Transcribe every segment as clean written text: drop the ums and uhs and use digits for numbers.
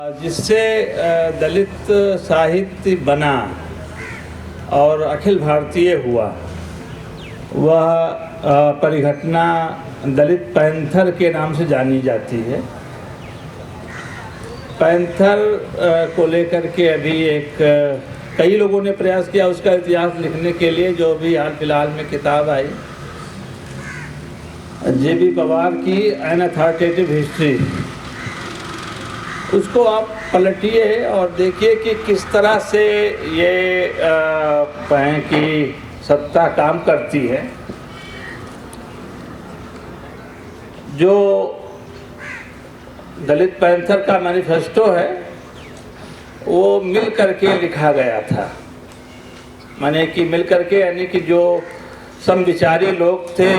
जिससे दलित साहित्य बना और अखिल भारतीय हुआ, वह परिघटना दलित पैंथर के नाम से जानी जाती है। पैंथर को लेकर के अभी कई लोगों ने प्रयास किया उसका इतिहास लिखने के लिए। जो भी हाल फिलहाल में किताब आई जे.बी. पवार की एन अथॉरिटेटिव हिस्ट्री, उसको आप पलटिए और देखिए कि किस तरह से ये कहें कि सत्ता काम करती है। जो दलित पैंथर का मैनिफेस्टो है वो मिल करके लिखा गया था। माने कि मिल करके यानी कि जो समविचारी लोग थे,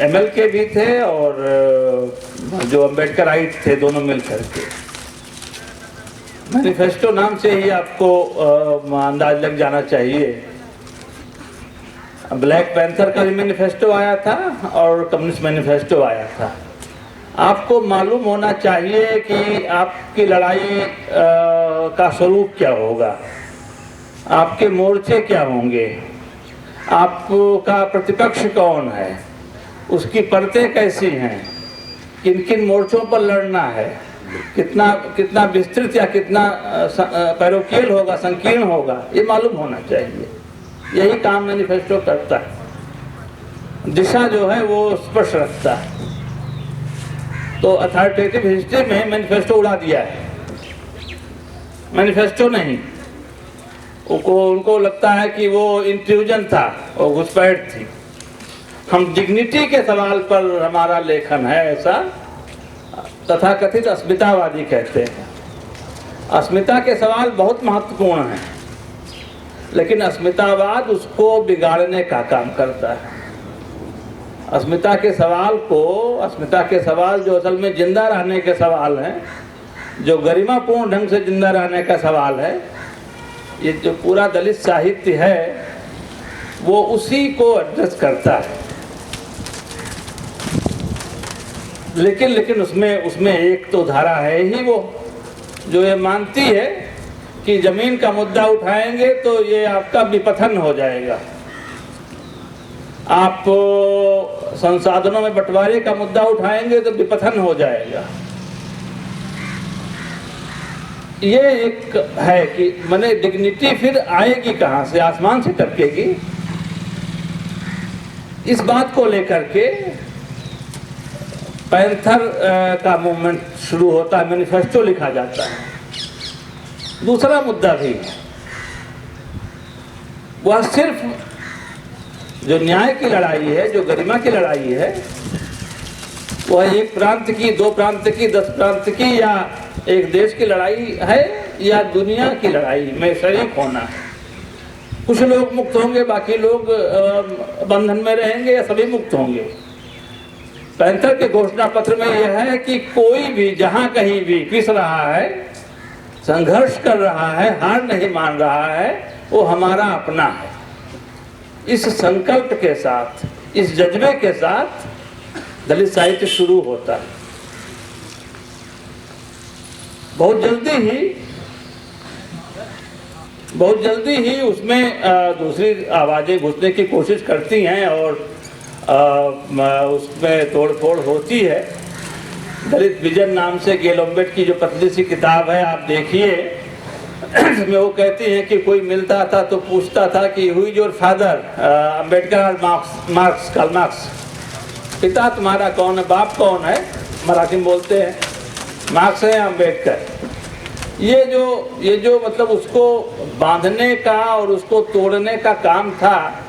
MLK भी थे और जो अम्बेडकराइट थे, दोनों मिल करके। मैनिफेस्टो नाम से ही आपको अंदाज लग जाना चाहिए। ब्लैक पैंथर का भी मैनिफेस्टो आया था और कम्युनिस्ट मैनिफेस्टो आया था। आपको मालूम होना चाहिए कि आपकी लड़ाई का स्वरूप क्या होगा, आपके मोर्चे क्या होंगे, आपका प्रतिपक्ष कौन है, उसकी परतें कैसी हैं, किन किन मोर्चों पर लड़ना है, कितना विस्तृत या कितना पैरोकियल होगा, संकीर्ण होगा, ये मालूम होना चाहिए। यही काम मैनिफेस्टो करता है, दिशा जो है वो स्पष्ट रखता है। तो अथॉरिटेटिव हिस्ट्री में मैनिफेस्टो उड़ा दिया है। मैनिफेस्टो नहीं, उनको लगता है कि वो इंट्रूजन था और घुसपैठ थी। हम डिग्निटी के सवाल पर हमारा लेखन है, ऐसा तथाकथित अस्मितावादी कहते हैं। अस्मिता के सवाल बहुत महत्वपूर्ण हैं, लेकिन अस्मितावाद उसको बिगाड़ने का काम करता है। अस्मिता के सवाल जो असल में जिंदा रहने के सवाल हैं, जो गरिमापूर्ण ढंग से जिंदा रहने का सवाल है, ये जो पूरा दलित साहित्य है वो उसी को एड्रेस करता है। लेकिन उसमें एक तो धारा है ही वो जो ये मानती है कि जमीन का मुद्दा उठाएंगे तो ये आपका विपथन हो जाएगा, आप संसाधनों में बंटवारे का मुद्दा उठाएंगे तो विपथन हो जाएगा। ये एक है कि माने डिग्निटी फिर आएगी कहाँ से, आसमान से टपकेगी। इस बात को लेकर के पैंथर का मूवमेंट शुरू होता है, मैनिफेस्टो लिखा जाता है। दूसरा मुद्दा भी वह सिर्फ जो न्याय की लड़ाई है, जो गरिमा की लड़ाई है, वह एक प्रांत की, दो प्रांत की, 10 प्रांत की या एक देश की लड़ाई है या दुनिया की लड़ाई में शरीक होना है। कुछ लोग मुक्त होंगे, बाकी लोग बंधन में रहेंगे या सभी मुक्त होंगे। पैंथर के घोषणा पत्र में यह है कि कोई भी जहां कहीं भी पिस रहा है, संघर्ष कर रहा है, हार नहीं मान रहा है, वो हमारा अपना है। इस संकल्प के साथ, इस जज्बे के साथ दलित साहित्य शुरू होता है। बहुत जल्दी ही उसमें दूसरी आवाजें घुसने की कोशिश करती हैं और उसमें तोड़फोड़ होती है। दलित विजन नाम से गेलोम्बेट की जो पतली सी किताब है, आप देखिए, इसमें वो कहती हैं कि कोई मिलता था तो पूछता था कि who is your father, Ambedkar और मार्क्स, कार्ल मार्क्स। पिता तुम्हारा कौन है, बाप कौन है, मराठी में बोलते हैं, मार्क्स है या अम्बेडकर। ये जो मतलब उसको बांधने का और उसको तोड़ने का काम था।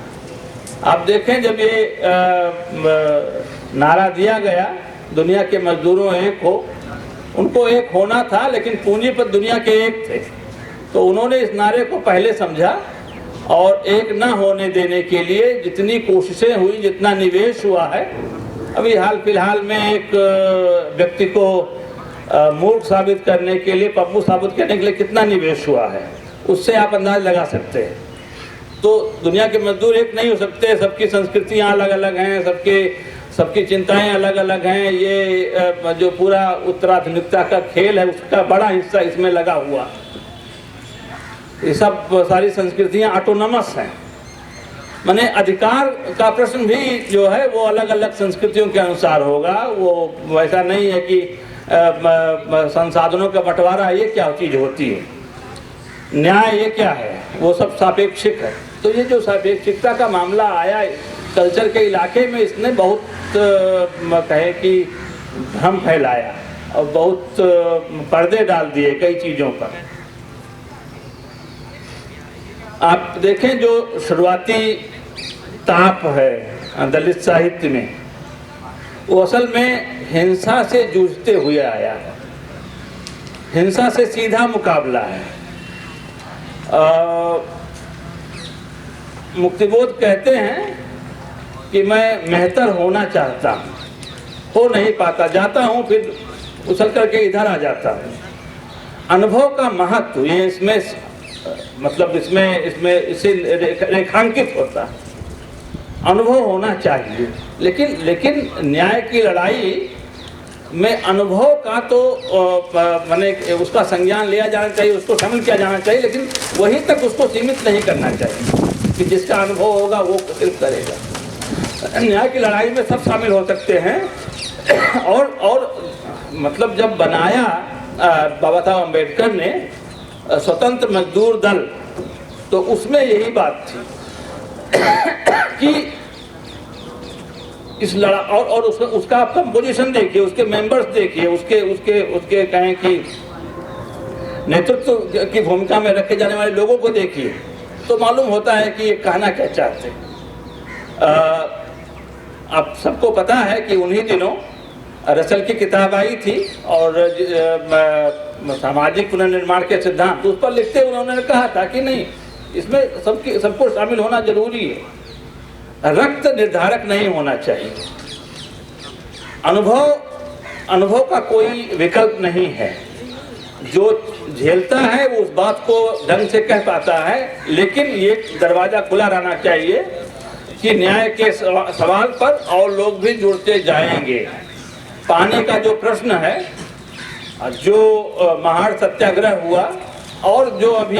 आप देखें, जब ये नारा दिया गया, दुनिया के मजदूरों एक हो, उनको एक होना था, लेकिन पूंजीपति दुनिया के एक थे। तो उन्होंने इस नारे को पहले समझा और एक न होने देने के लिए जितनी कोशिशें हुई, जितना निवेश हुआ है। अभी हाल फिलहाल में एक व्यक्ति को मूर्ख साबित करने के लिए, पप्पू साबित करने के लिए कितना निवेश हुआ है, उससे आप अंदाज लगा सकते हैं। तो दुनिया के मजदूर एक नहीं हो सकते, सबकी संस्कृतियाँ अलग अलग हैं, सबके सबकी चिंताएं अलग अलग हैं। ये जो पूरा उत्तराधुनिकता का खेल है उसका बड़ा हिस्सा इसमें लगा हुआ। ये सब सारी संस्कृतियां ऑटोनमस हैं, माने अधिकार का प्रश्न भी जो है वो अलग अलग संस्कृतियों के अनुसार होगा। वो वैसा नहीं है कि संसाधनों का बंटवारा ये क्या चीज़ होती है, न्याय ये क्या है, वो सब सापेक्षिक है। तो ये जो सापेक्षिकता का मामला आया कल्चर के इलाके में, इसने बहुत कहे कि भ्रम फैलाया और बहुत पर्दे डाल दिए कई चीज़ों पर। आप देखें जो शुरुआती ताप है दलित साहित्य में, वो असल में हिंसा से जूझते हुए आया है, हिंसा से सीधा मुकाबला है। मुक्तिबोध कहते हैं कि मैं मेहतर होना चाहता हूँ, हो नहीं पाता, जाता हूँ फिर उछल करके इधर आ जाता हूँ। अनुभव का महत्व ये इसमें मतलब इसमें इसे रेखांकित होता है। अनुभव होना चाहिए, लेकिन न्याय की लड़ाई में अनुभव का तो माने उसका संज्ञान लिया जाना चाहिए, उसको शामिल किया जाना चाहिए, लेकिन वहीं तक उसको सीमित नहीं करना चाहिए कि जिसका अनुभव होगा वो सिर्फ करेगा। न्याय की लड़ाई में सब शामिल हो सकते हैं। और मतलब जब बनाया बाबा साहब अम्बेडकर ने स्वतंत्र मजदूर दल, तो उसमें यही बात थी कि इस लड़ा और उसका आप कंपोजिशन देखिए, उसके मेंबर्स देखिए, उसके कहें कि नेतृत्व की भूमिका में रखे जाने वाले लोगों को देखिए, तो मालूम होता है कि ये कहना क्या चाहते हैं। आप सबको पता है कि उन्हीं दिनों रसल की किताब आई थी और सामाजिक पुनर्निर्माण के सिद्धांत, उस पर लिखते उन्होंने कहा था कि नहीं, इसमें सबको शामिल होना जरूरी है, रक्त निर्धारक नहीं होना चाहिए, अनुभव का कोई विकल्प नहीं है। जो झेलता है वो उस बात को ढंग से कह पाता है, लेकिन ये दरवाजा खुला रहना चाहिए कि न्याय के सवाल पर और लोग भी जुड़ते जाएंगे। पानी का जो प्रश्न है, जो महाड़ सत्याग्रह हुआ और जो अभी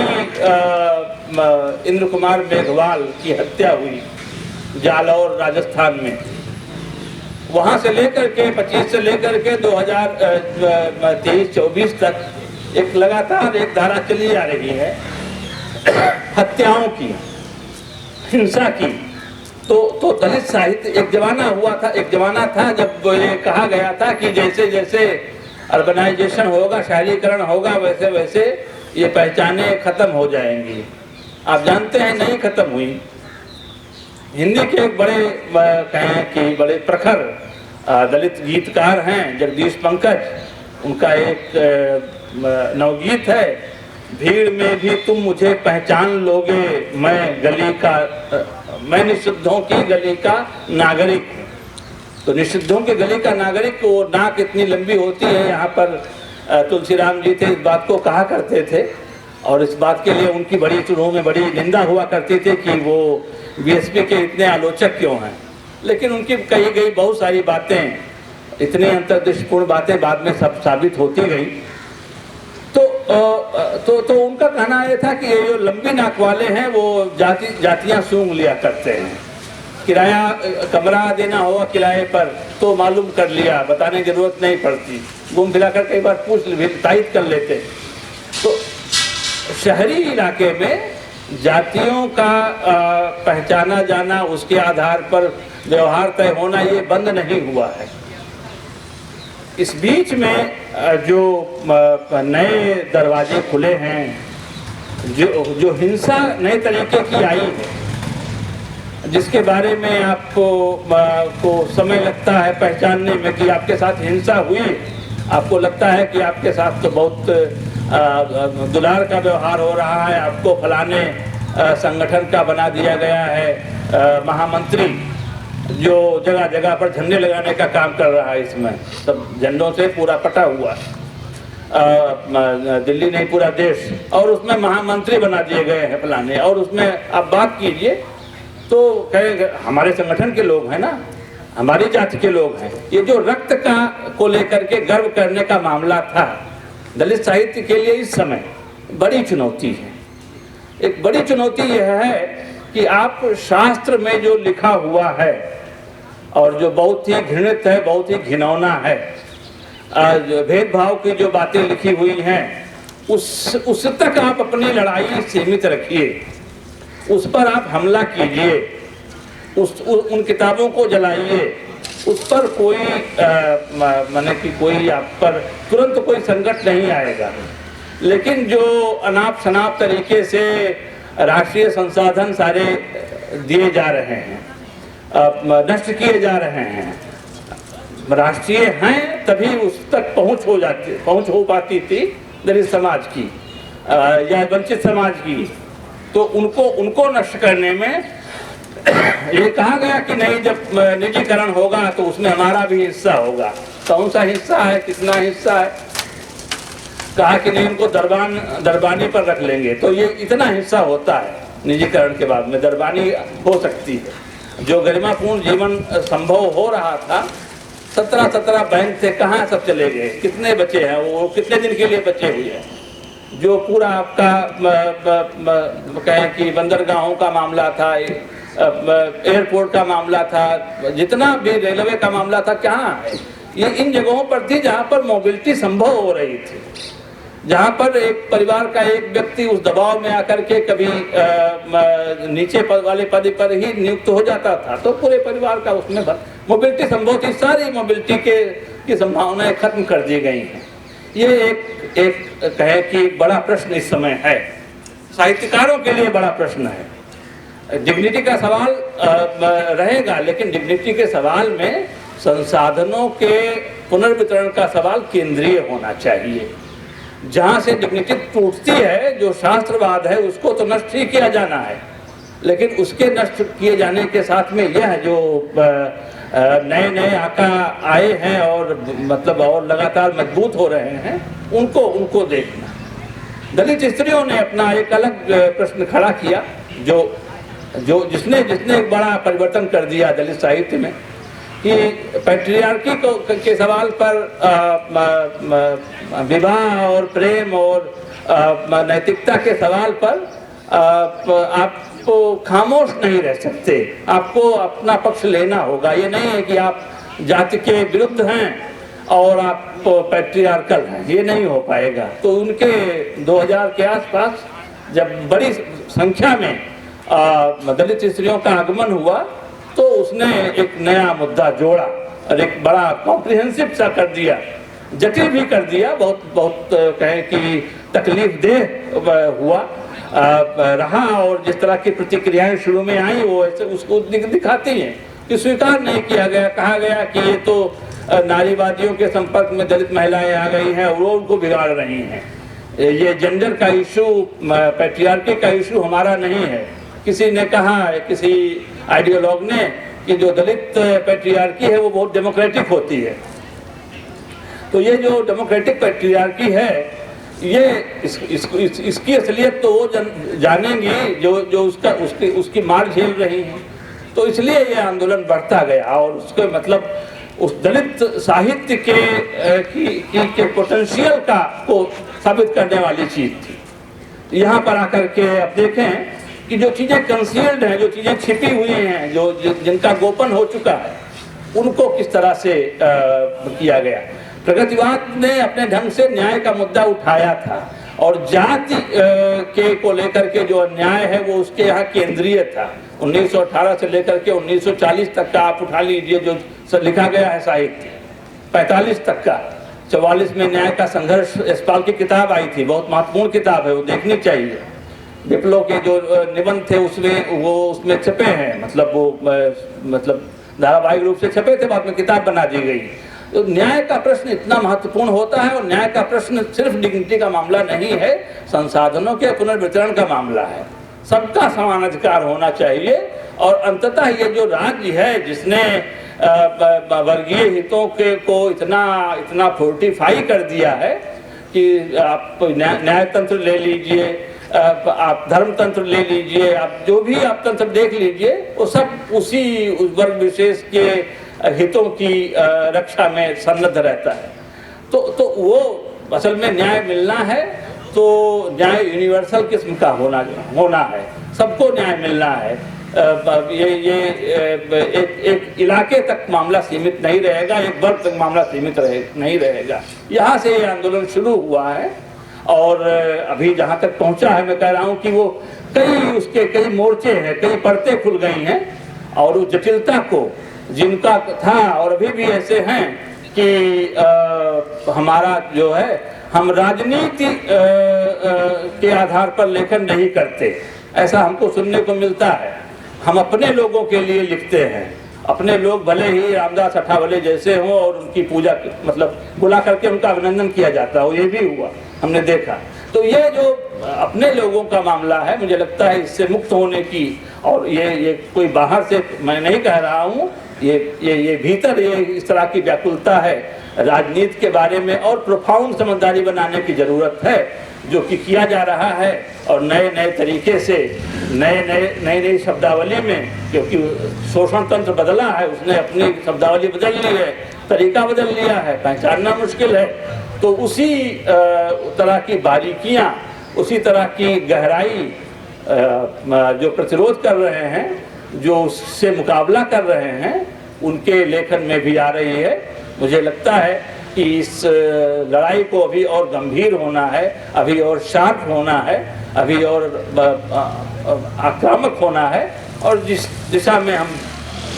इंद्र कुमार मेघवाल की हत्या हुई जालौर राजस्थान में, वहाँ से लेकर के 25 से लेकर के 2023-24 तक एक लगातार एक धारा चली आ रही है हत्याओं की, हिंसा की। तो दलित साहित्य एक जमाना था जब ये कहा गया था कि जैसे जैसे अर्बनाइजेशन होगा, शहरीकरण होगा, वैसे वैसे ये पहचानें खत्म हो जाएंगी। आप जानते हैं नहीं खत्म हुई। हिंदी के एक बड़े कहें कि बड़े प्रखर दलित गीतकार हैं जगदीश पंकज, उनका एक नवगीत है, भीड़ में भी तुम मुझे पहचान लोगे, मैं निषिद्धों की गली का नागरिक हूँ। तो निषिद्धों की गली का नागरिक, वो नाक इतनी लंबी होती है, यहाँ पर तुलसीराम जी थे इस बात को कहा करते थे, और इस बात के लिए उनकी बड़ी शुरू में बड़ी निंदा हुआ करती थी कि वो बीएसपी के इतने आलोचक क्यों हैं। लेकिन उनकी कही गई बहुत सारी बातें, इतनी अंतर्दृष्टिपूर्ण बातें बाद में सब साबित होती गई। तो उनका कहना यह था कि ये जो लंबी नाक वाले हैं वो जातियां सूंघ लिया करते हैं, किराया कमरा देना होगा किराए पर तो मालूम कर लिया, बताने की जरूरत नहीं पड़ती, घूम फिरा कर कई बार पूछ तायद कर लेते। तो शहरी इलाके में जातियों का पहचाना जाना, उसके आधार पर व्यवहार तय होना, ये बंद नहीं हुआ है। इस बीच में जो नए दरवाजे खुले हैं, जो हिंसा नए तरीके की आई है, जिसके बारे में आपको समय लगता है पहचानने में कि आपके साथ हिंसा हुई, आपको लगता है कि आपके साथ तो बहुत दुलार का व्यवहार हो रहा है, आपको फलाने संगठन का बना दिया गया है महामंत्री, जो जगह जगह पर झंडे लगाने का काम कर रहा है, इसमें सब झंडों से पूरा पटा हुआ दिल्ली नहीं पूरा देश, और उसमें महामंत्री बना दिए गए हैं फलाने, और उसमें आप बात कीजिए तो कहेंगे हमारे संगठन के लोग हैं ना, हमारी जाति के लोग हैं। ये जो रक्त का को लेकर के गर्व करने का मामला था, दलित साहित्य के लिए इस समय बड़ी चुनौती है। एक बड़ी चुनौती यह है कि आप शास्त्र में जो लिखा हुआ है और जो बहुत ही घृणित है, बहुत ही घिनौना है, भेदभाव की जो बातें लिखी हुई हैं, उस तक आप अपनी लड़ाई सीमित रखिए, उस पर आप हमला कीजिए, उन किताबों को जलाइए, उस पर कोई माने कि कोई आप पर तुरंत कोई संकट नहीं आएगा। लेकिन जो अनाप शनाप तरीके से राष्ट्रीय संसाधन सारे दिए जा रहे हैं, नष्ट किए जा रहे हैं, राष्ट्रीय हैं तभी उस तक पहुंच हो पाती थी दलित समाज की या वंचित समाज की, तो उनको नष्ट करने में ये कहा गया कि नहीं, जब निजीकरण होगा तो उसमें हमारा भी हिस्सा होगा। कौन सा हिस्सा है, कितना हिस्सा है? कहा कि नहीं, उनको दरबानी पर रख लेंगे, तो ये इतना हिस्सा होता है निजीकरण के बाद में, दरबानी हो सकती है। जो गरिमापूर्ण जीवन संभव हो रहा था, 17 बैंक थे, कहाँ सब चले गए? कितने बचे हैं? वो कितने दिन के लिए बचे हुए हैं? जो पूरा आपका कहें कि बंदरगाहों का मामला था, एयरपोर्ट का मामला था, जितना भी रेलवे का मामला था, कहाँ है? ये इन जगहों पर थी जहाँ पर मोबिलिटी संभव हो रही थी, जहाँ पर एक परिवार का एक व्यक्ति उस दबाव में आकर के कभी नीचे वाले पद पर ही नियुक्त हो जाता था, तो पूरे परिवार का उसमें मोबिलिटी संभव थी। सारी मोबिलिटी की संभावनाएं खत्म कर दी गई हैं। ये एक कहे कि एक बड़ा प्रश्न इस समय है, साहित्यकारों के लिए बड़ा प्रश्न है। डिग्निटी का सवाल रहेगा, लेकिन डिग्निटी के सवाल में संसाधनों के पुनर्वितरण का सवाल केंद्रीय होना चाहिए। जहाँ से डिग्निटी टूटती है, जो शास्त्रवाद है, उसको तो नष्ट ही किया जाना है, लेकिन उसके नष्ट किए जाने के साथ में यह जो नए आका आए हैं और मतलब और लगातार मजबूत हो रहे हैं, उनको देखना। दलित स्त्रियों ने अपना एक अलग प्रश्न खड़ा किया, जिसने एक बड़ा परिवर्तन कर दिया दलित साहित्य में, कि पैट्रियार्की के सवाल पर विवाह और प्रेम और नैतिकता के सवाल पर आप खामोश नहीं रह सकते, आपको अपना पक्ष लेना होगा। ये नहीं है कि आप जाति के विरुद्ध हैं और आप पैट्रियार्कल हैं, ये नहीं हो पाएगा। तो उनके 2000 के आसपास जब बड़ी संख्या में दलित स्त्रियों का आगमन हुआ, तो उसने एक नया मुद्दा जोड़ा और एक बड़ा कॉम्प्रिहेंसिव सा कर दिया, जटिल भी कर दिया, बहुत कहें कि तकलीफ देह हुआ रहा। और जिस तरह की प्रतिक्रियाएं शुरू में आई, वो ऐसे उसको दिखाती हैं कि स्वीकार नहीं किया गया। कहा गया कि ये तो नारीवादियों के संपर्क में दलित महिलाएं आ गई हैं और वो उनको बिगाड़ रही हैं। ये जेंडर का इशू, पैट्रियार्की का इशू हमारा नहीं है। किसी ने कहा, किसी आइडियोलॉग ने, कि जो दलित पैट्रियार्की है वो बहुत डेमोक्रेटिक होती है। तो ये जो डेमोक्रेटिक पैट्रियार्की है, ये इसकी असलियत तो वो जानेंगी जो उसकी मार झेल रही हैं। तो इसलिए ये आंदोलन बढ़ता गया और उसके मतलब उस दलित साहित्य के पोटेंशियल को साबित करने वाली चीज थी। यहाँ पर आकर के अब देखें कि जो चीजें कंसील्ड हैं, जो चीजें छिपी हुई हैं, जिनका गोपन हो चुका है, उनको किस तरह से किया गया। प्रगतिवाद ने अपने ढंग से न्याय का मुद्दा उठाया था और जाति को लेकर के जो अन्याय है वो उसके यहाँ केंद्रीय था। 1918 से लेकर के 1940 तक का आप उठा लीजिए, जो लिखा गया है साहित्य 45 तक का। 44 में न्याय का संघर्ष यशपाल की किताब आई थी, बहुत महत्वपूर्ण किताब है, वो देखनी चाहिए। विप्लव के जो निबंध थे उसमें छपे हैं, मतलब धारावाहिक रूप से छपे थे, बाद में किताब बना दी गई। तो न्याय का प्रश्न इतना महत्वपूर्ण होता है और न्याय का प्रश्न सिर्फ डिग्निटी का मामला नहीं है, संसाधनों के पुनर्वितरण का मामला है। सबका समान अधिकार होना चाहिए और अंततः ये जो राज्य है जिसने वर्गीय हितों को इतना फोर्टिफाई कर दिया है कि आप न्याय तंत्र ले लीजिए, आप धर्म तंत्र ले लीजिए, आप जो भी आप तंत्र देख लीजिए, वो सब उस वर्ग विशेष के हितों की रक्षा में सन्नद्ध रहता है। तो वो असल में न्याय मिलना है तो न्याय यूनिवर्सल किस्म का होना है, सबको न्याय मिलना है। ये एक इलाके तक मामला सीमित नहीं रहेगा, एक वर्ग तक मामला सीमित नहीं रहेगा। यहाँ से ये आंदोलन शुरू हुआ है और अभी जहाँ तक पहुँचा है, मैं कह रहा हूँ कि वो उसके कई मोर्चे हैं, कई परतें खुल गई हैं और उस जटिलता को जिनका था और अभी भी ऐसे हैं कि हमारा जो है, हम राजनीति के आधार पर लेखन नहीं करते, ऐसा हमको सुनने को मिलता है। हम अपने लोगों के लिए लिखते हैं, अपने लोग भले ही रामदास अठावले जैसे हों और उनकी पूजा मतलब बुला करके उनका अभिनंदन किया जाता हो, ये भी हुआ, हमने देखा। तो ये जो अपने लोगों का मामला है, मुझे लगता है इससे मुक्त होने की, और ये कोई बाहर से मैं नहीं कह रहा हूँ, ये भीतर ये इस तरह की व्याकुलता है राजनीति के बारे में और प्रोफाउंड समझदारी बनाने की ज़रूरत है, जो कि किया जा रहा है। और नए नए तरीके से नई शब्दावली में, क्योंकि शोषण तंत्र बदला है, उसने अपनी शब्दावली बदल ली है, तरीका बदल लिया है, पहचानना मुश्किल है। तो उसी तरह की बारीकियां, उसी तरह की गहराई जो प्रतिरोध कर रहे हैं, जो उससे मुकाबला कर रहे हैं, उनके लेखन में भी आ रही है। मुझे लगता है कि इस लड़ाई को अभी और गंभीर होना है, अभी और शार्प होना है, अभी और आक्रामक होना है। और जिस दिशा में हम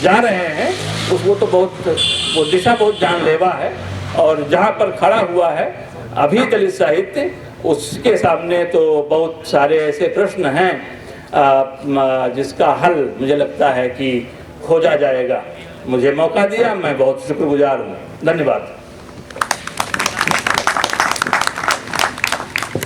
जा रहे हैं वो दिशा बहुत जानलेवा है। और जहाँ पर खड़ा हुआ है अभी दलित साहित्य, उसके सामने तो बहुत सारे ऐसे प्रश्न हैं जिसका हल मुझे लगता है कि खोजा जाएगा। मुझे मौका दिया, मैं बहुत शुक्रगुजार हूँ। धन्यवाद।